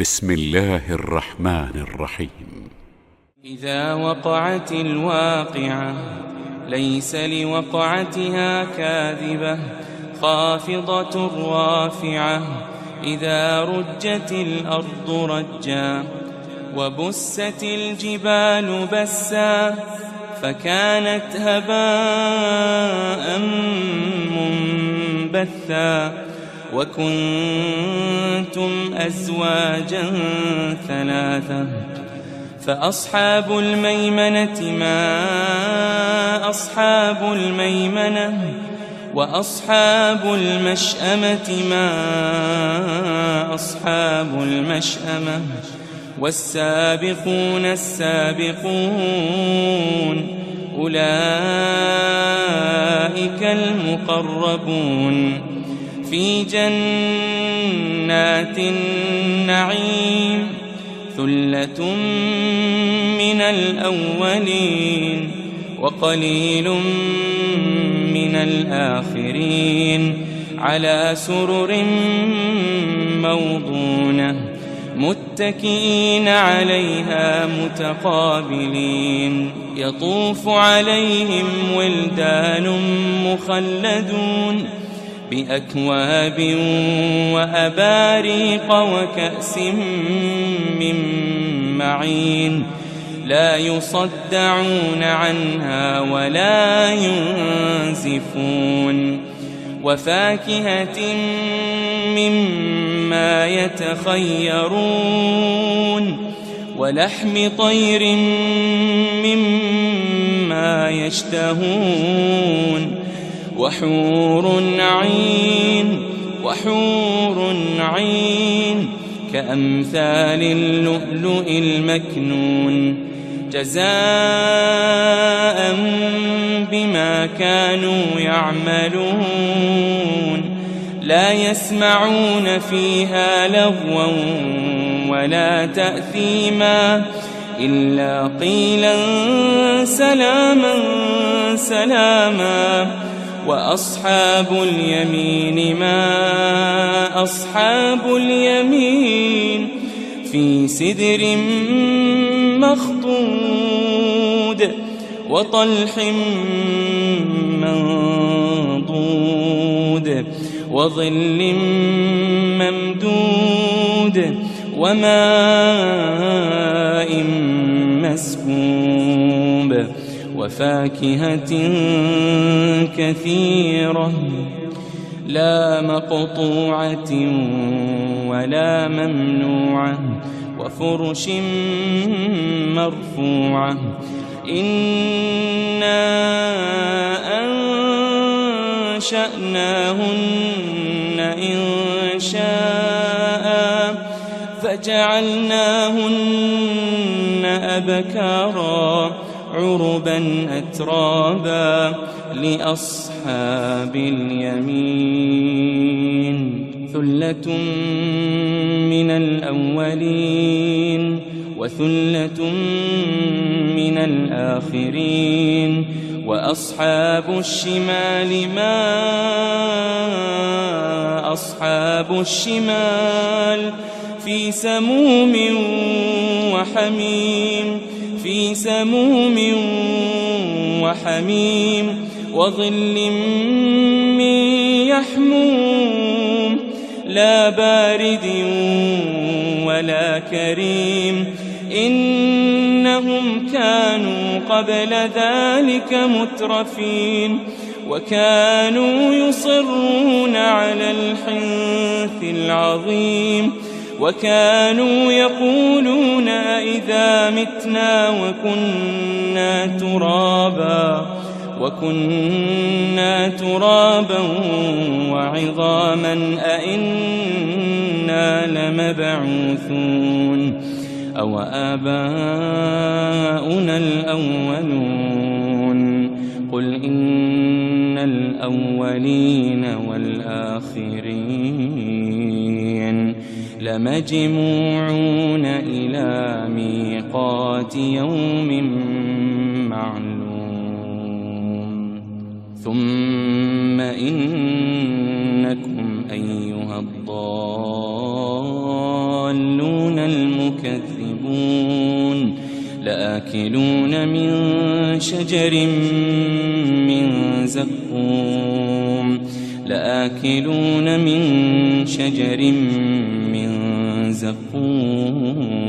بسم الله الرحمن الرحيم. إذا وقعت الواقعة ليس لوقعتها كاذبة خافضة رافعة إذا رجت الأرض رجا وبست الجبال بسا فكانت هباء منبثا وكنتم أزواجا ثلاثة فأصحاب الميمنة ما أصحاب الميمنة وأصحاب المشأمة ما أصحاب المشأمة والسابقون السابقون أولئك المقربون في جنات النعيم ثلة من الأولين وقليل من الآخرين على سرر موضونة متكئين عليها متقابلين يطوف عليهم ولدان مخلدون بأكواب وأباريق وكأس من معين لا يصدعون عنها ولا ينزفون وفاكهة مما يتخيرون ولحم طير مما يشتهون وحور عين كأمثال اللؤلؤ المكنون جزاء بما كانوا يعملون لا يسمعون فيها لغوا ولا تأثيما إلا قيلا سلاما سلاما وأصحاب اليمين ما أصحاب اليمين في سدر مخضود وطلح منضود وظل ممدود وماء مسكوب وفاكهة كثيرة لا مقطوعة ولا ممنوعة وفرش مرفوعة إنا أنشأناهن إنشاء فجعلناهن أبكارا عربا أترابا لأصحاب اليمين ثلة من الأولين وثلة من الآخرين وأصحاب الشمال ما أصحاب الشمال في سموم وحميم في سموم وحميم وظل من يحموم لا بارد ولا كريم إنهم كانوا قبل ذلك مترفين وكانوا يصرون على الحنث العظيم وكانوا يقولون إذا متنا وكنا ترابا وعظاما أئنا لمبعوثون أو آباؤنا الأولون قل إن الأولين والآخرين لمجموعون إلى ميقات يوم معلوم ثم إنكم أيها الضالون المكذبون لآكلون من شجر من زقوم لآكلون من شجر من زقوم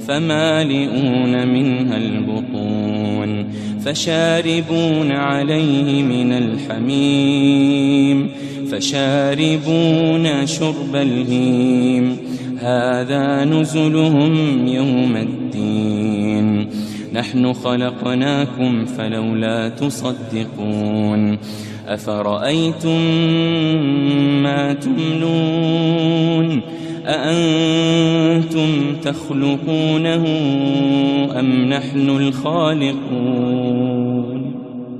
فمالئون منها البطون فشاربون عليه من الحميم فشاربون شرب الهيم هذا نزلهم يوم الدين نحن خلقناكم فلولا تصدقون أفرأيتم ما تمنون أأنتم تخلقونه أم نحن الخالقون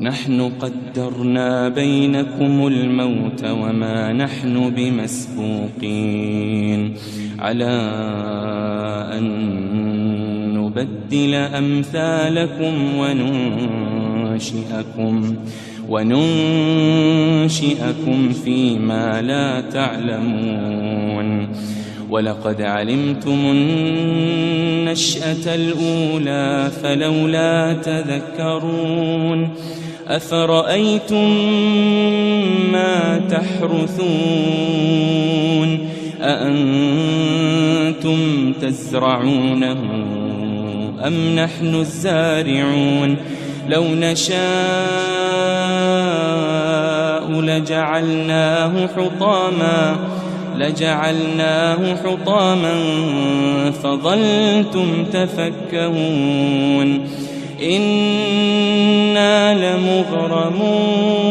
نحن قدرنا بينكم الموت وما نحن بمسبوقين على أن نبدل أمثالكم وننشئكم فيما لا تعلمون ولقد علمتم النشأة الأولى فلولا تذكرون أفرأيتم ما تحرثون أأنتم تزرعونه أم نحن الزارعون لو نشاء لجعلناه حطاما فظلتم تفكهون إنا لمغرمون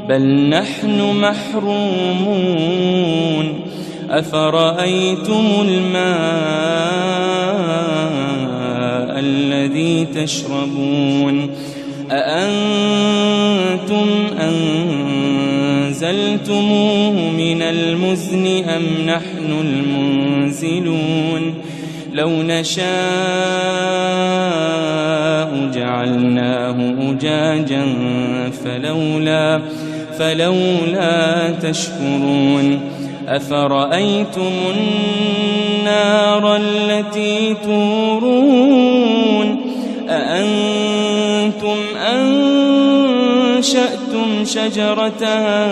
بل نحن محرومون أفرأيتم الماء الذي تشربون أأنتم أنزلتموه من المزن أم نحن المنزلون لو نشاء جعلناه أجاجا فلولا تشكرون أفرأيتم النار التي تورون أأنتم أنشأتم شجرتها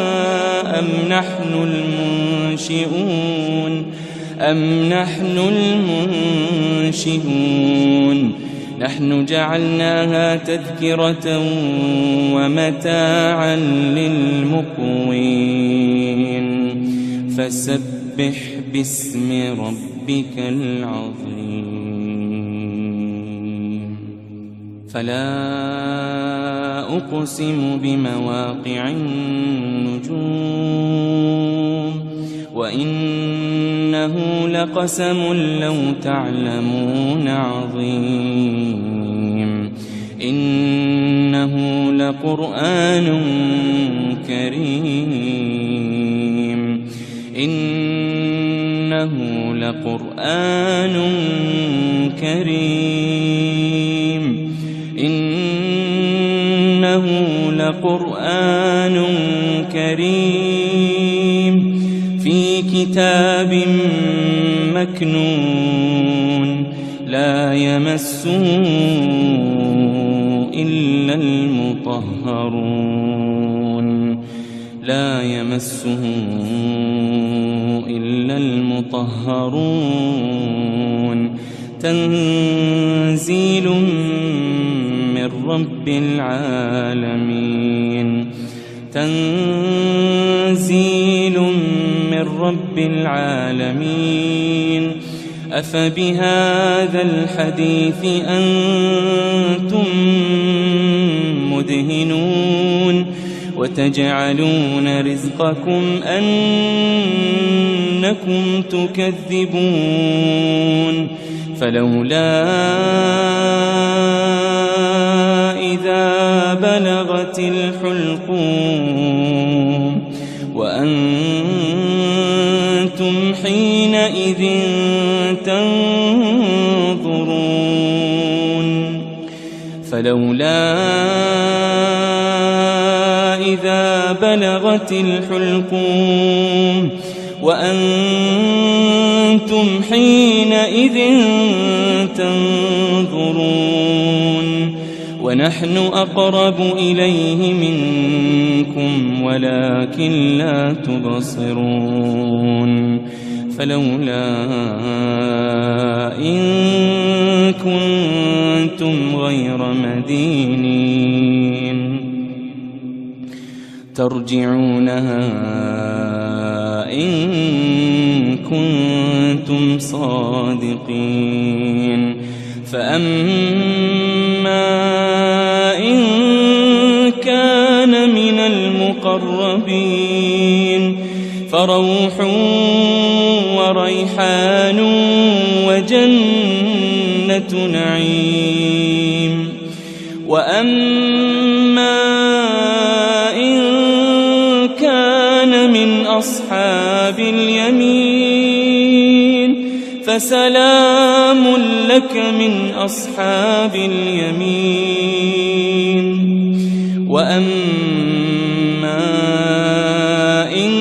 أم نحن المنشئون نحن جعلناها تذكرة ومتاعا للمقوين فسبح باسم ربك العظيم فلا أقسم بمواقع النجوم وإنه لقسم لو تعلمون عظيم إنه لقرآن كريم إنه لقرآن كريم إنه لقرآن كريم في كتاب مكنون لا يمسه إلا المطهرون تنزيل من رب العالمين أفبهذا الحديث أنتم مدهنون وتجعلون رزقكم أنكم تكذبون فلولا إذا بلغت الحلقوم وأنتم حينئذ تنظرون فلولا إذا بلغت الحلقوم وأنتم أنتم حينئذ تنظرون ونحن أقرب إليه منكم ولكن لا تبصرون فلولا إن كنتم غير مدينين ترجعونها إن كنتم صادقين فأما إن كان من المقربين فروح وريحان وجنة نعيم وأما إن كان من أصحاب اليمين فسلام لك من أصحاب اليمين وأما إن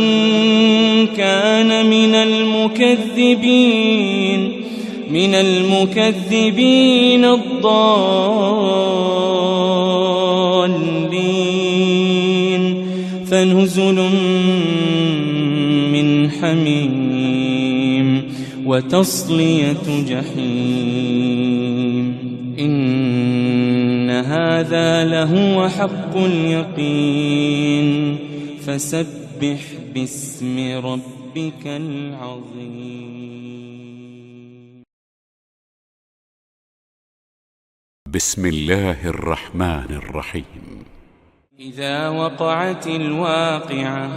كان من المكذبين الضالين فنزل من حميم وتصلية جحيم إن هذا لهو حق اليقين فسبح باسم ربك العظيم. بسم الله الرحمن الرحيم. إذا وقعت الواقعة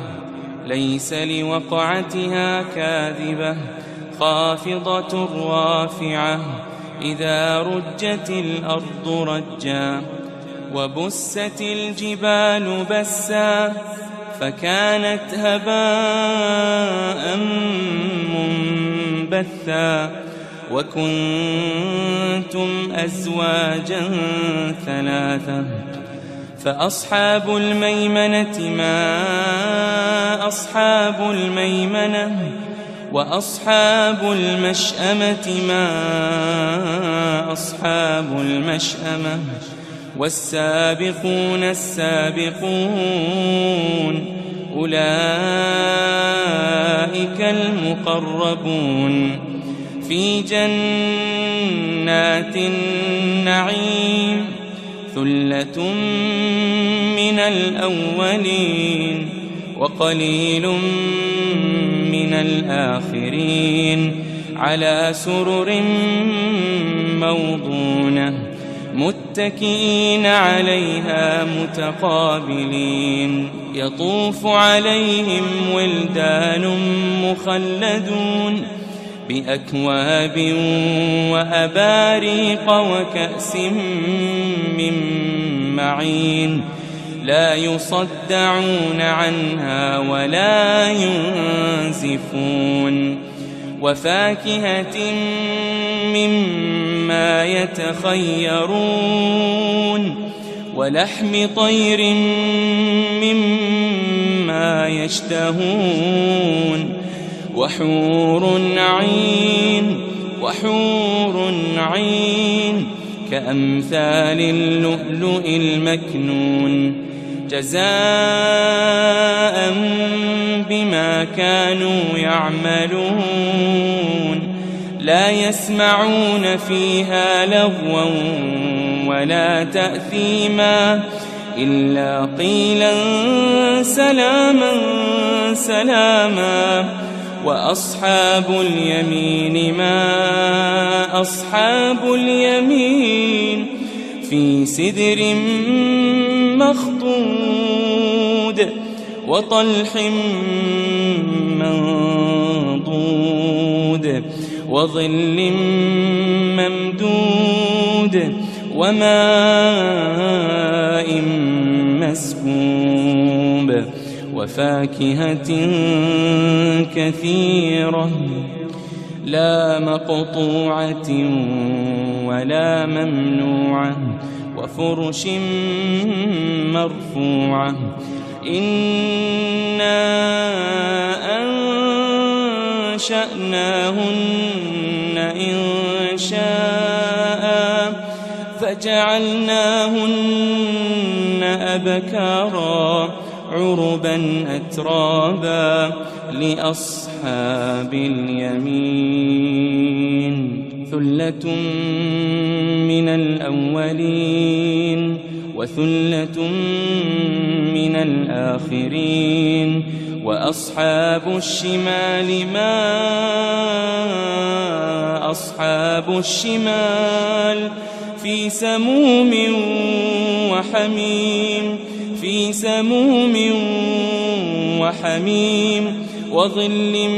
ليس لوقعتها كاذبة خافضة رافعة إذا رجت الأرض رجا وبست الجبال بسا فكانت هباء منبثا وكنتم أزواجا ثلاثة فأصحاب الميمنة ما أصحاب الميمنة وأصحاب المشأمة ما أصحاب المشأمة والسابقون السابقون أولئك المقربون في جنات النعيم ثلة من الأولين وقليل من الآخرين على سرر موضونة متكئين عليها متقابلين يطوف عليهم ولدان مخلدون بأكواب وأباريق وكأس من معين لا يصدعون عنها ولا ينزفون وفاكهة مما يتخيرون ولحم طير مما يشتهون وحور عين كأمثال اللؤلؤ المكنون جزاء بما كانوا يعملون لا يسمعون فيها لغوا ولا تأثيما إلا قيلا سلاما سلاما وأصحاب اليمين ما أصحاب اليمين في سدر مخضود وطلح منضود وظل ممدود وماء مسكوب وفاكهة كثيرة لا مقطوعة ولا ممنوعة وفرش مرفوعة إنا وأنشأناهن إنشاء فجعلناهن أبكارا عربا أترابا لأصحاب اليمين ثلة من الأولين وثلة من الآخرين وأصحاب الشمال ما أصحاب الشمال في سموم وحميم وظل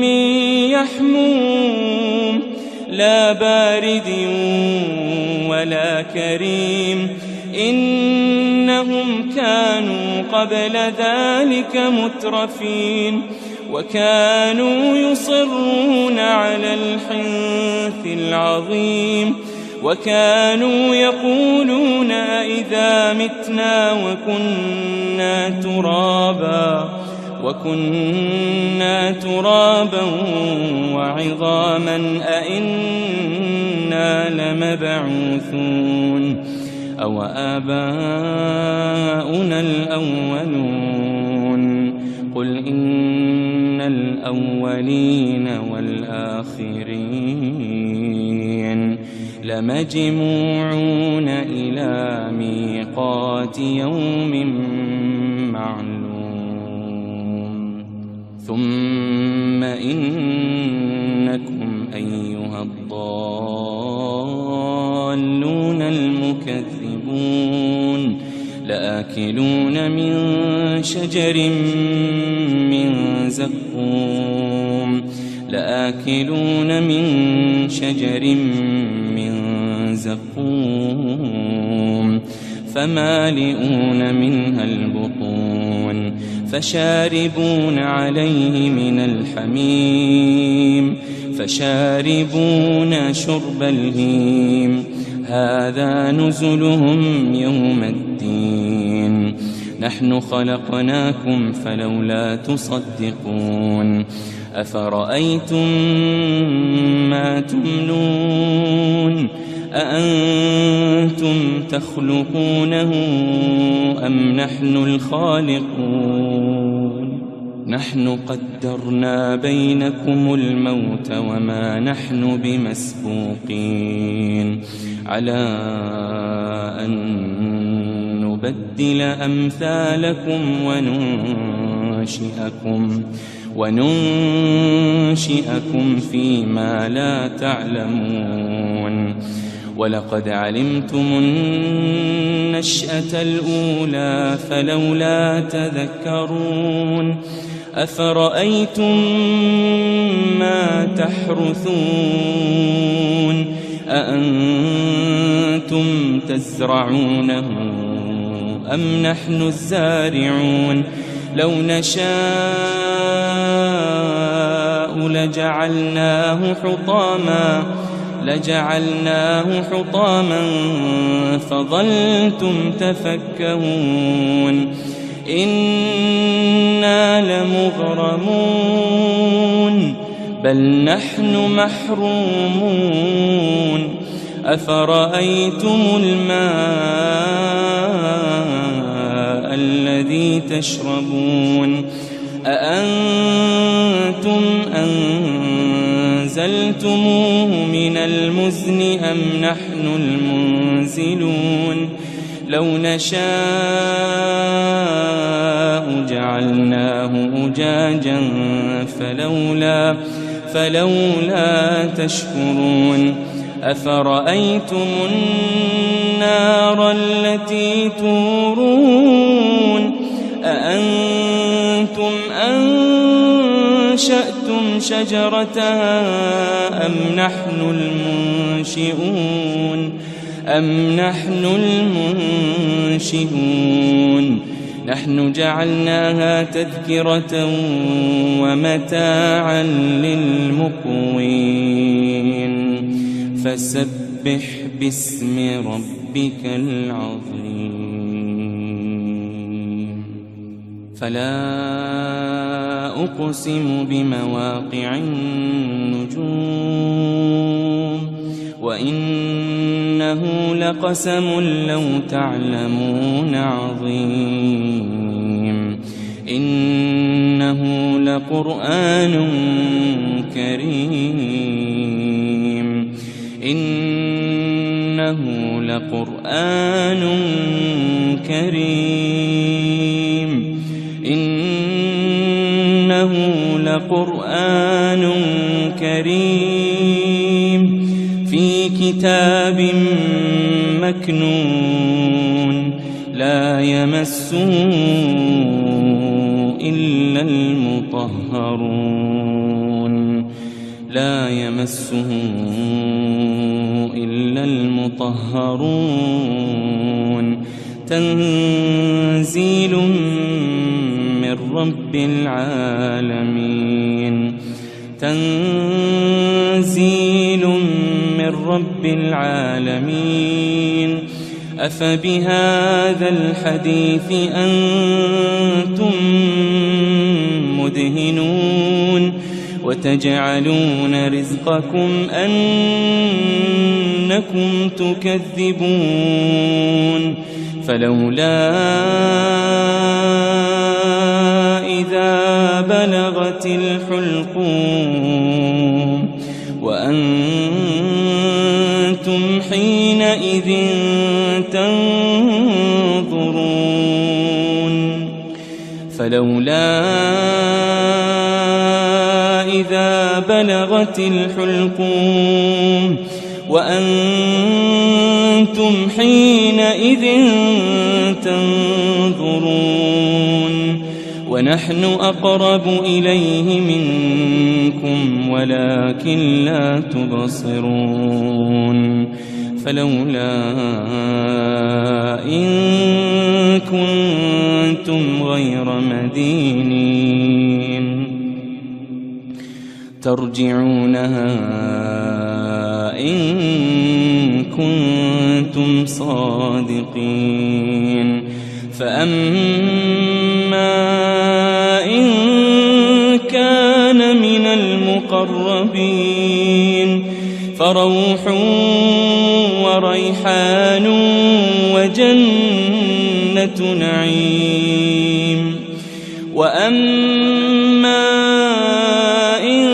من يحموم لا بارد ولا كريم إنهم كانوا قبل ذلك مترفين وكانوا يصرون على الحنث العظيم وكانوا يقولون أئذا متنا وكنا ترابا وعظاما أئنا لمبعوثون أو آباؤنا الأولون قل إن الأولين والآخرين لمجموعون إلى ميقات يوم معلوم ثم إنكم أيها الضالون المكذبون لآكلون من شجر من زقوم فمالئون منها البطون فشاربون عليه من الحميم فشاربون شرب الهيم هذا نزلهم يوم الدين نحن خلقناكم فلولا تصدقون أفرأيتم ما تمنون أأنتم تخلقونه أم نحن الخالقون نحن قدرنا بينكم الموت وما نحن بمسبوقين على أن نبدل أمثالكم وننشئكم فيما لا تعلمون ولقد علمتم النشأة الأولى فلولا تذكرون أفرأيتم ما تحرثون أأنتم تزرعونه أم نحن الزارعون لو نشاء لجعلناه حطاما فظلتم تفكهون إنا لمغرمون بل نحن محرومون أفرأيتم الماء الذي تشربون أأنتم أنزلتموه من المزن أم نحن المنزلون لو نشاء جعلناه أجاجا فلولا تشكرون أفرأيتم النار التي تورون أأنتم أنشأتم شجرتها أم نحن المنشئون نحن جعلناها تذكرة ومتاعا للمقوين فسبح باسم ربك العظيم فلا أقسم بمواقع النجوم وإنه لقسم لو تعلمون عظيم إنه لقرآن كريم إنه لقرآن كريم إنه لقرآن كريم في كتاب مكنون لا يمسه إلا المطهرون لا يمسه إلا المطهرون تنزيل من رب العالمين تنزيل من رب العالمين أفبهذا الحديث أنتم مدهنون وتجعلون رزقكم أنكم تكذبون فلولا إذا بلغت الحلقوم وأنتم حينئذ تنظرون فلولا إذا بلغت الحلقوم وأنتم حينئذ تنظرون ونحن أقرب إليه منكم ولكن لا تبصرون فلولا إن كنتم غير مدينين ترجعونها إن كنتم صادقين فأما إن كان من المقربين فروح وريحان وجنة نعيم وأما إن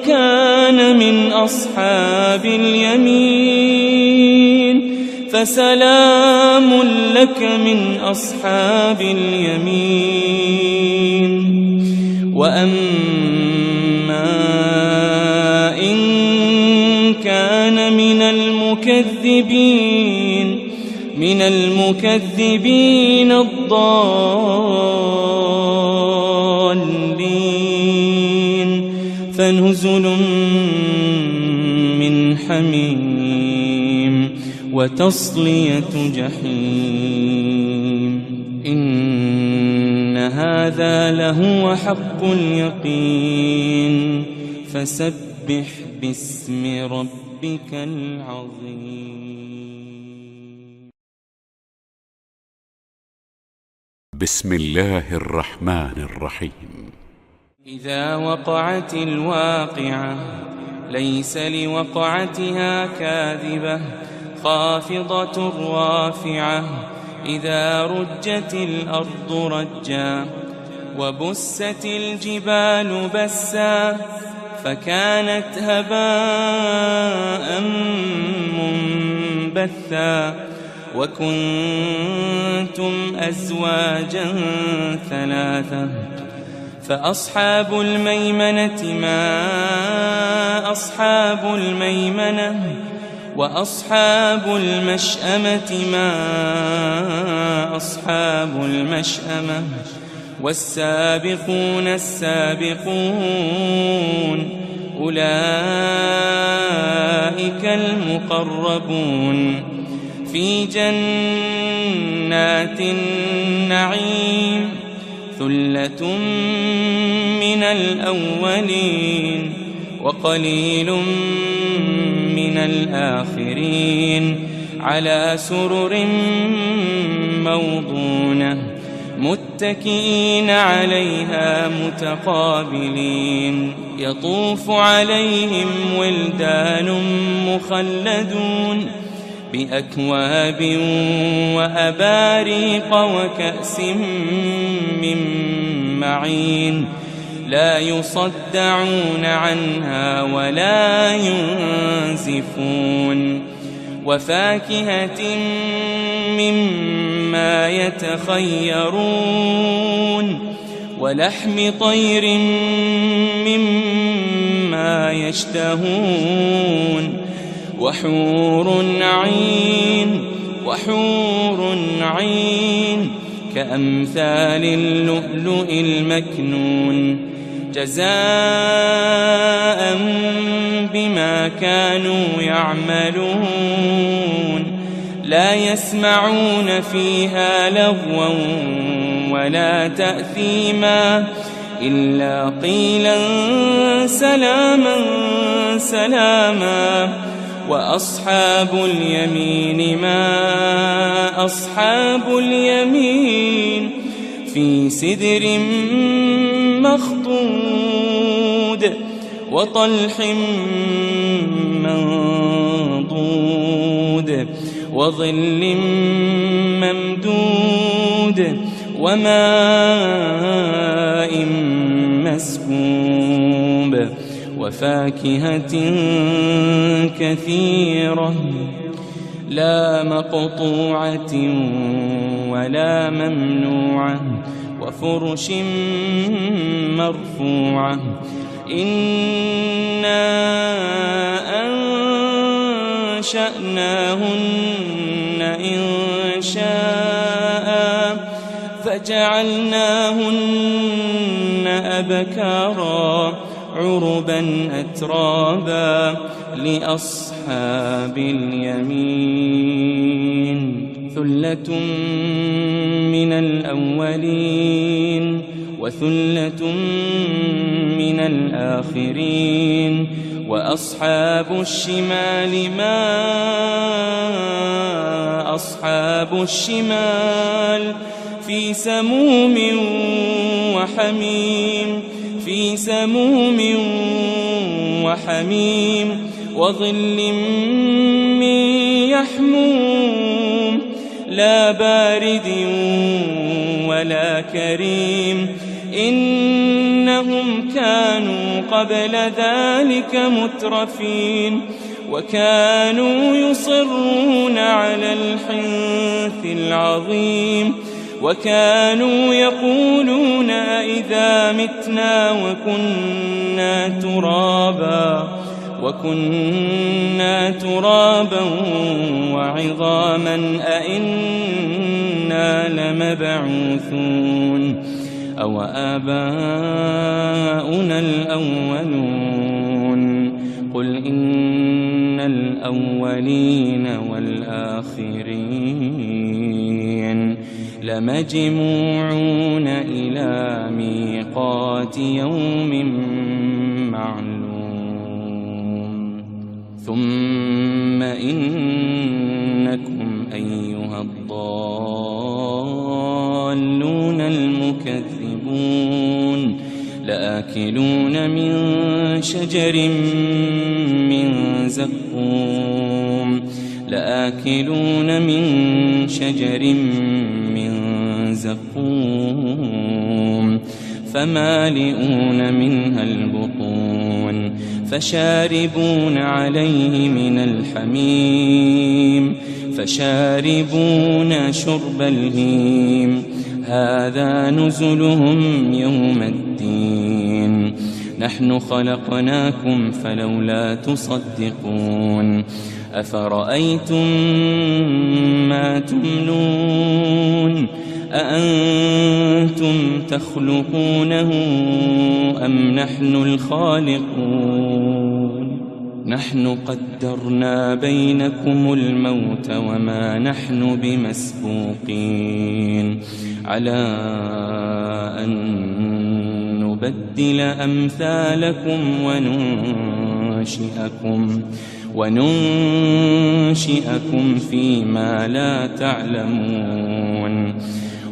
كان من أصحاب اليمين فسلام لك من أصحاب اليمين وأما إن كان من المكذبين الضالين فنزل من حميم وتصلية جحيم إن هذا لهو حق اليقين فسبح باسم ربك العظيم. بسم الله الرحمن الرحيم. إذا وقعت الواقعة ليس لوقعتها كاذبة خافضة رافعة إذا رجت الأرض رجا وبست الجبال بسا فكانت هباء منبثا وكنتم أزواجا ثلاثة فأصحاب الميمنة ما أصحاب الميمنة وأصحاب المشأمة ما أصحاب المشأمة والسابقون السابقون أولئك المقربون في جنات النعيم ثلة من الأولين وقليل من الآخرين على سرر موضونة متكئين عليها متقابلين يطوف عليهم ولدان مخلدون بأكواب وأباريق وكأس من معين لا يصدعون عنها ولا ينزفون وفاكهة مما يتخيرون ولحم طير مما يشتهون وحور عين كأمثال اللؤلؤ المكنون جزاء بما كانوا يعملون لا يسمعون فيها لغوا ولا تأثيما إلا قيلا سلاما سلاما وأصحاب اليمين ما أصحاب اليمين في سدر مخضود وطلح منضود وظل ممدود وماء مسكوب وفاكهة كثيرة لا مقطوعة ولا ممنوعة وفرش مرفوعة إنا أنشأناهن إنشاء فجعلناهن أبكارا عربا أترابا لأصحاب اليمين ثلة من الأولين وثلة من الآخرين وأصحاب الشمال ما أصحاب الشمال في سموم وحميم وظل من يحموم لا بارد ولا كريم إنهم كانوا قبل ذلك مترفين وكانوا يصرون على الحنث العظيم وكانوا يقولون أئذا متنا وكنا ترابا وعظاما أئنا لمبعوثون أو آباؤنا الأولون قل إن الأولين والآخرين لمجموعون إلى ميقات يوم معلوم ثم إنكم أيها الضالون المكذبون لآكلون من شجر من زقوم فمالئون منها البطون فشاربون عليه من الحميم فشاربون شرب الهيم هذا نزلهم يوم الدين نحن خلقناكم فلولا تصدقون أفرأيتم ما تمنون أأنتم تخلقونه أم نحن الخالقون نحن قدرنا بينكم الموت وما نحن بمسبوقين على أن نبدل أمثالكم وننشئكم فيما لا تعلمون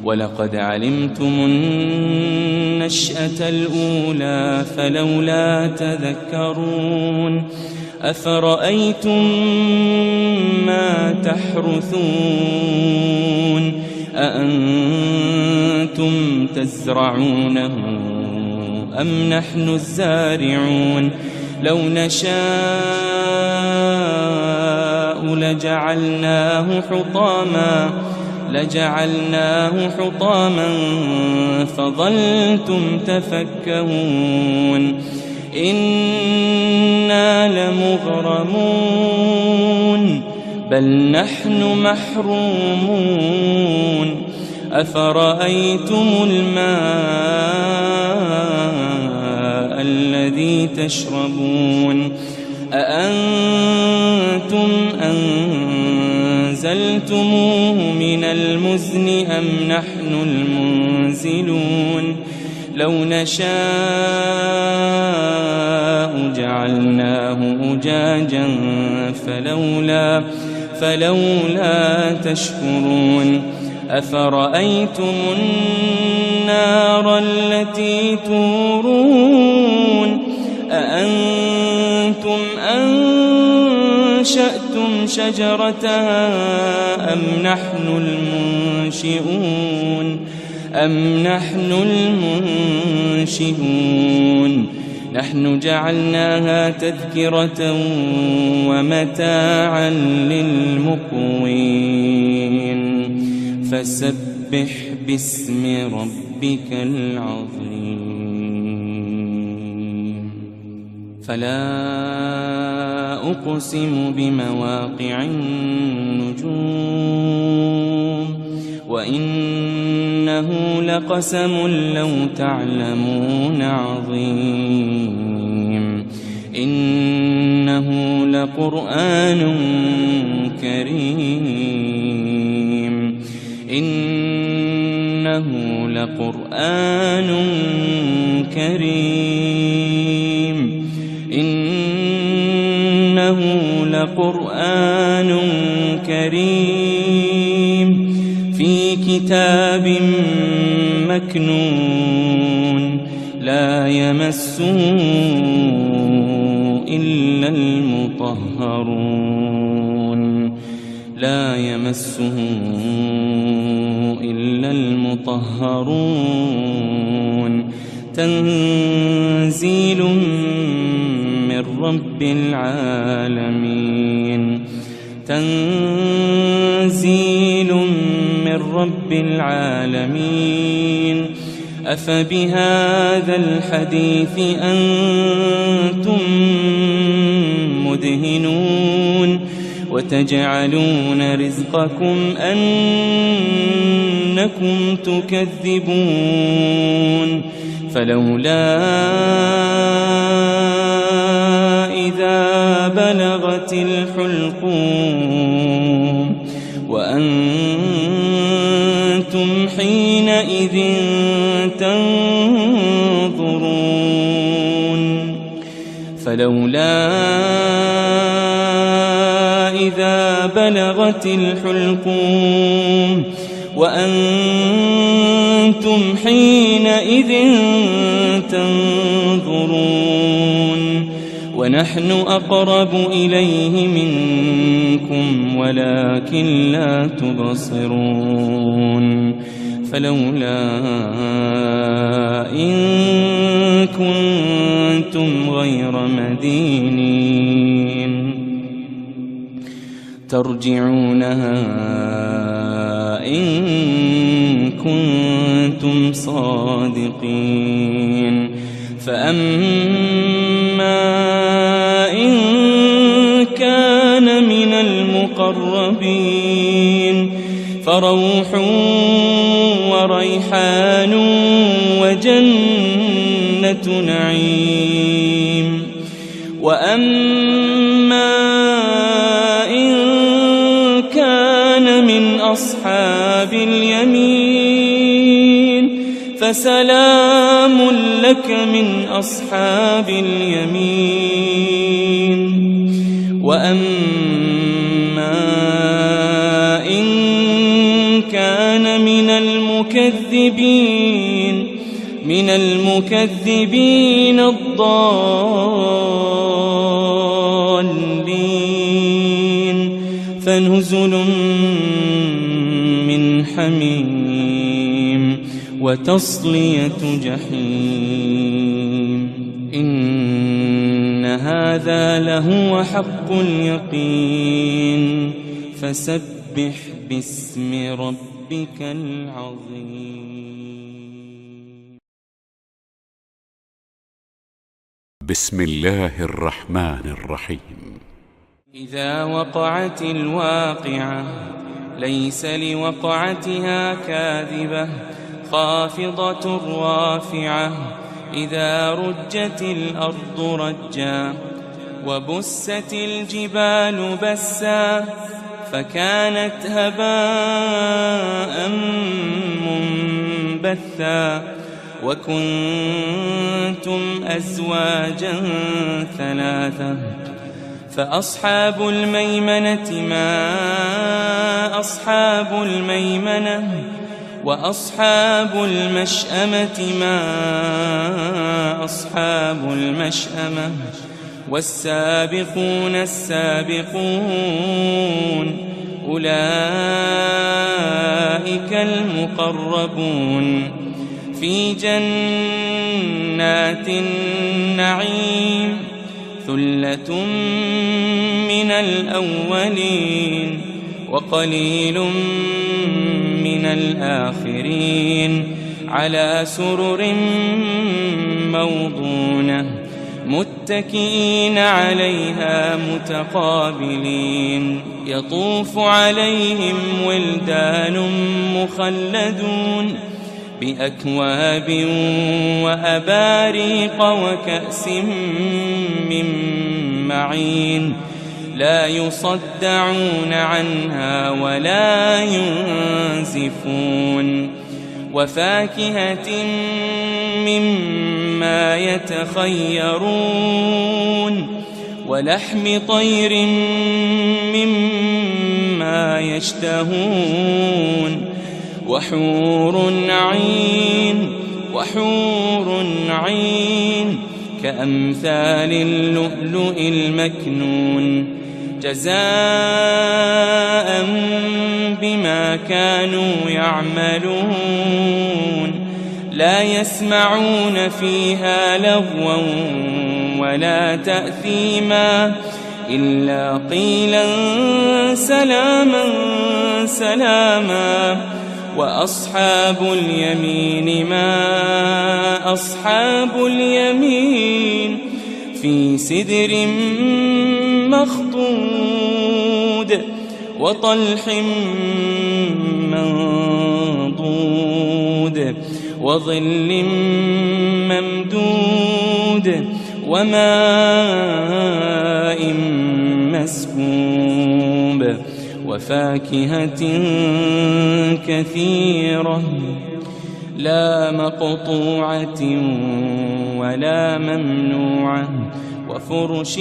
ولقد علمتم النشأة الأولى فلولا تذكرون أفرأيتم ما تحرثون أأنتم تزرعونه أم نحن الزارعون لو نشاء لجعلناه حطاما فظلتم تفكهون إنا لمغرمون بل نحن محرومون أفرأيتم الماء الذي تشربون أأنتم أنزلتموه من المزن أم نحن المنزلون لو نشاء جعلناه أجاجا فلولا تشكرون أفرأيتم النار التي تورون أأنتم أنشأتم شجرتها أم نحن المنشئون نحن جعلناها تذكرة ومتاعا للمقوين فسبح باسم ربك العظيم فلا أقسم بمواقع النجوم وإنه لقسم لو تعلمون عظيم إنه لقرآن كريم إنه لقرآن كريم إنه لقرآن كريم في كتاب مكنون لا يمسه إلا المطهرون تنزيل من رب العالمين أفبهذا الحديث أنتم مدهنون وتجعلون رزقكم أنكم تكذبون فلولا إذا بلغت الحلقوم وأنتم حينئذ تنظرون فلولا إذا بلغت الحلقوم وأنتم حينئذ تنظرون ونحن أقرب إليه منكم ولكن لا تبصرون فلولا إن كنتم غير مدينين ترجعونها إن كنتم صادقين فأما إن كان من المقربين فروح وريحان وجنة نعيم وأما إن كان من أصحاب اليمين فسلام لك من أصحاب اليمين وأما إن كان من المكذبين المكذبين الضالين. فنزل من حميم وتصلية جحيم. إن هذا لهو حق اليقين. فسبح باسم ربك العظيم. بسم الله الرحمن الرحيم. إذا وقعت الواقعة ليس لوقعتها كاذبة خافضة رافعة. إذا رجت الأرض رجا وبست الجبال بسا فكانت هباء منبثا. وكنتم أزواجا ثلاثة فأصحاب الميمنة ما أصحاب الميمنة وأصحاب المشأمة ما أصحاب المشأمة. والسابقون السابقون أولئك المقربون في جنات النعيم. ثلة من الأولين وقليل من الآخرين. على سرر موضونة متكئين عليها متقابلين. يطوف عليهم ولدان مخلدون بأكواب وأباريق وكأس من معين. لا يصدعون عنها ولا ينزفون. وفاكهة مما يتخيرون ولحم طير مما يشتهون. وحور عين كأمثال اللؤلؤ المكنون جزاء بما كانوا يعملون. لا يسمعون فيها لغوا ولا تأثيما إلا قيلا سلاما سلاما. وأصحاب اليمين ما أصحاب اليمين. في سدر مخضود وطلح منضود وظل ممدود وماء مسكوب. وفاكهة كثيرة لا مقطوعة ولا ممنوعة. وفرش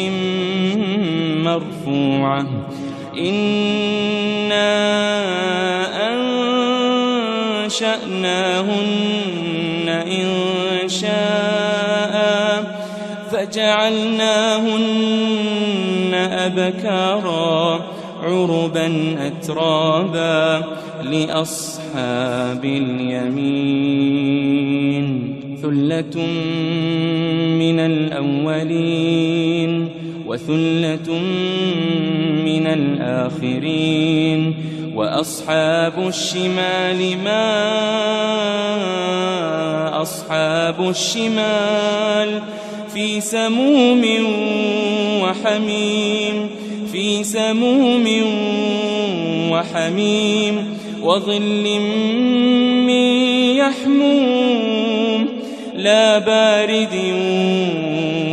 مرفوعة. إنا أنشأناهن إنشاء فجعلناهن أبكارا عربا أترابا لأصحاب اليمين. ثلة من الأولين وثلة من الآخرين. وأصحاب الشمال ما أصحاب الشمال. في سموم وحميم في سموم وحميم. وظل من يحموم لا بارد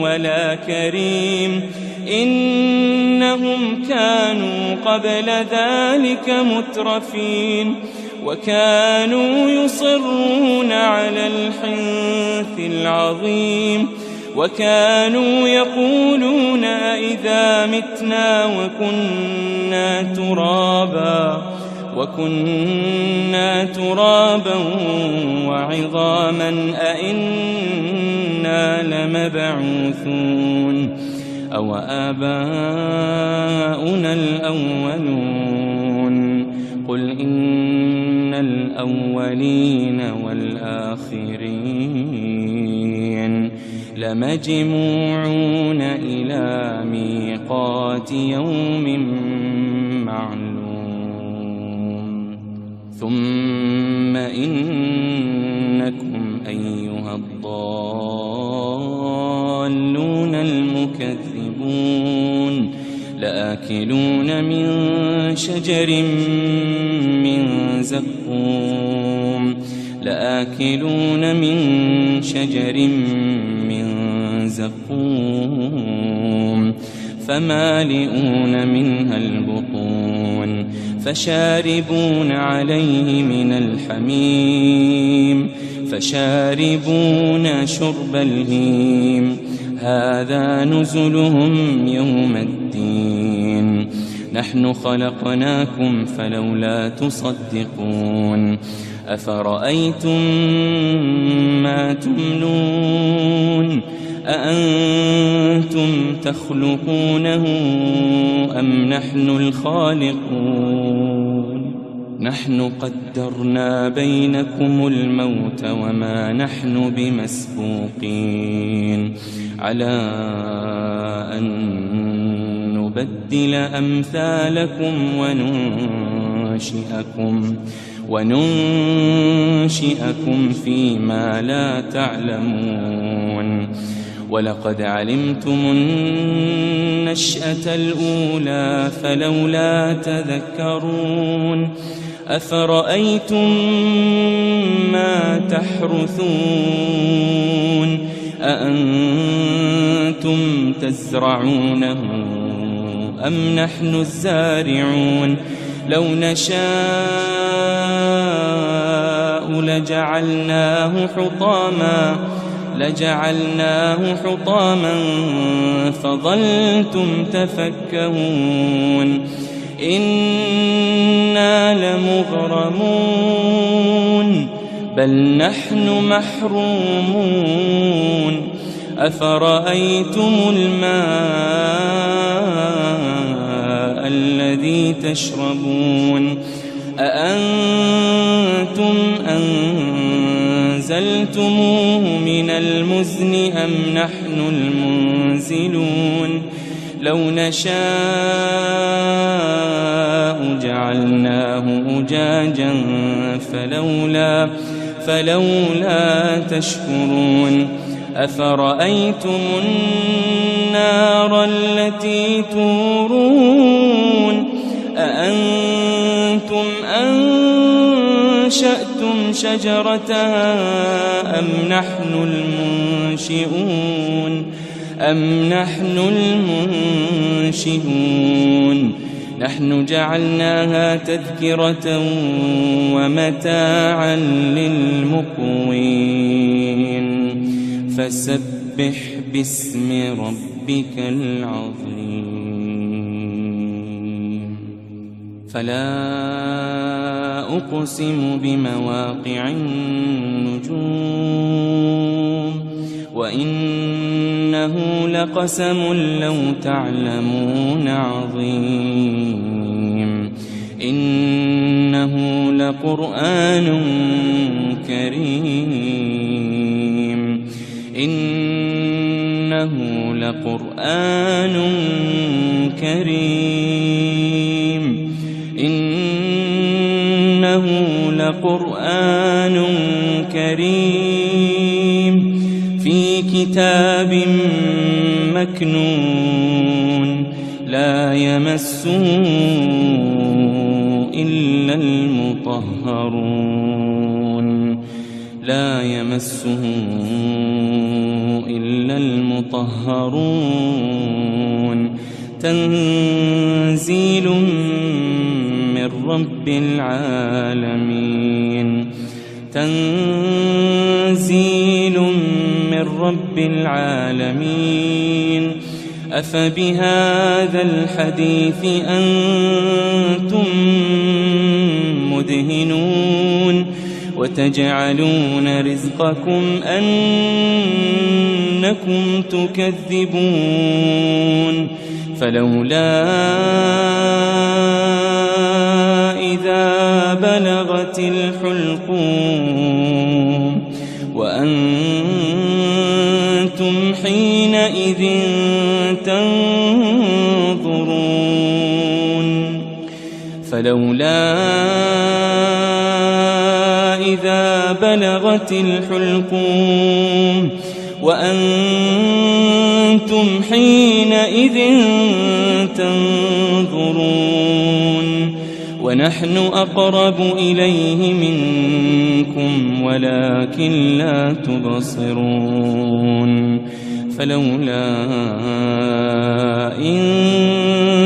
ولا كريم. إنهم كانوا قبل ذلك مترفين وكانوا يصرون على الحنث العظيم. وكانوا يقولون أئذا متنا وكنا ترابا وكنا ترابا وعظاما أئنا لمبعوثون أو آباؤنا الأولون قل إن الأولين والآخرين لمجموعون إلى ميقات يوم معلوم ثم إنكم أيها الضالون المكذبون لآكلون من شجر من زقوم لآكلون من شجر من زقوم فمالئون منها البطون فشاربون عليه من الحميم فشاربون شرب الهيم هذا نزلهم يوم الدين نحن خلقناكم فلولا تصدقون أفرأيتم ما تمنون أأنتم تخلقونه أم نحن الخالقون نحن قدرنا بينكم الموت وما نحن بمسبوقين على أن نبدل أمثالكم وننشئكم فيما لا تعلمون ولقد علمتم النشأة الأولى فلولا تذكرون أفرأيتم ما تحرثون أأنتم تزرعونه أم نحن الزارعون لو نشاء لجعلناه حطاما فظلتم تفكهون إنا لمغرمون بل نحن محرومون أفرأيتم الماء الذي تشربون أأنتم أنزلتموه من المزن أم نحن المنزلون لو نشاء جعلناه أجاجا فلولا تشكرون أفرأيتم النار التي تورون أأنتم أنشأتم شجرتها أم نحن المنشئون نحن جعلناها تذكرة ومتاعا للمقوين فسبح باسم ربك العظيم فلا أقسم بمواقع النجوم وإنه لقسم لو تعلمون عظيم إنه لقرآن كريم إنه لقرآن كريم إنه لقرآن كريم في كتاب مكنون لا يمسه إلا المطهرون لا يمسه إلا المطهرون تنزيل من رب العالمين تنزيل من رب العالمين أفبهذا الحديث أنتم مدهنون وتجعلون رزقكم أنكم تكذبون فلولا إذا بلغت الحلقوم وأنتم حينئذ تنظرون فلولا إذا بلغت الحلقوم وأنتم حينئذ تنظرون ونحن أقرب إليه منكم ولكن لا تبصرون فلولا إن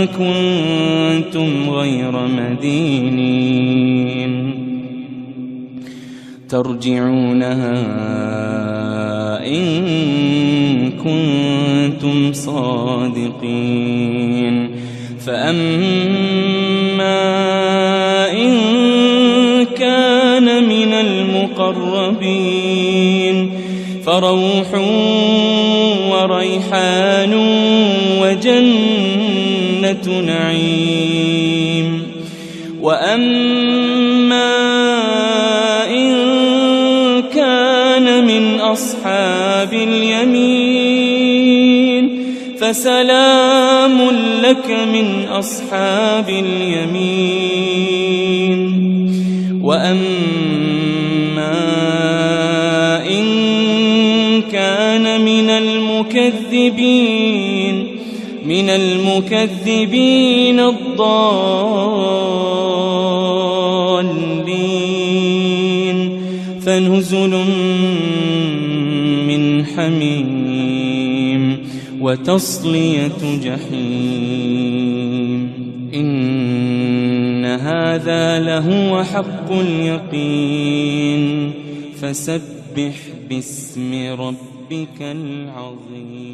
كنتم غير مدينين ترجعونها إن كنتم صادقين فأما إن كان من المقربين فروح وريحان وجنة نعيم وأما إن كان من أصحاب اليمين فسلام لك من أصحاب اليمين وأما إن كان من المكذبين الضالين فنزل من حميم وتصلية جحيم إن هذا لهو حق اليقين فسبح باسم ربك العظيم.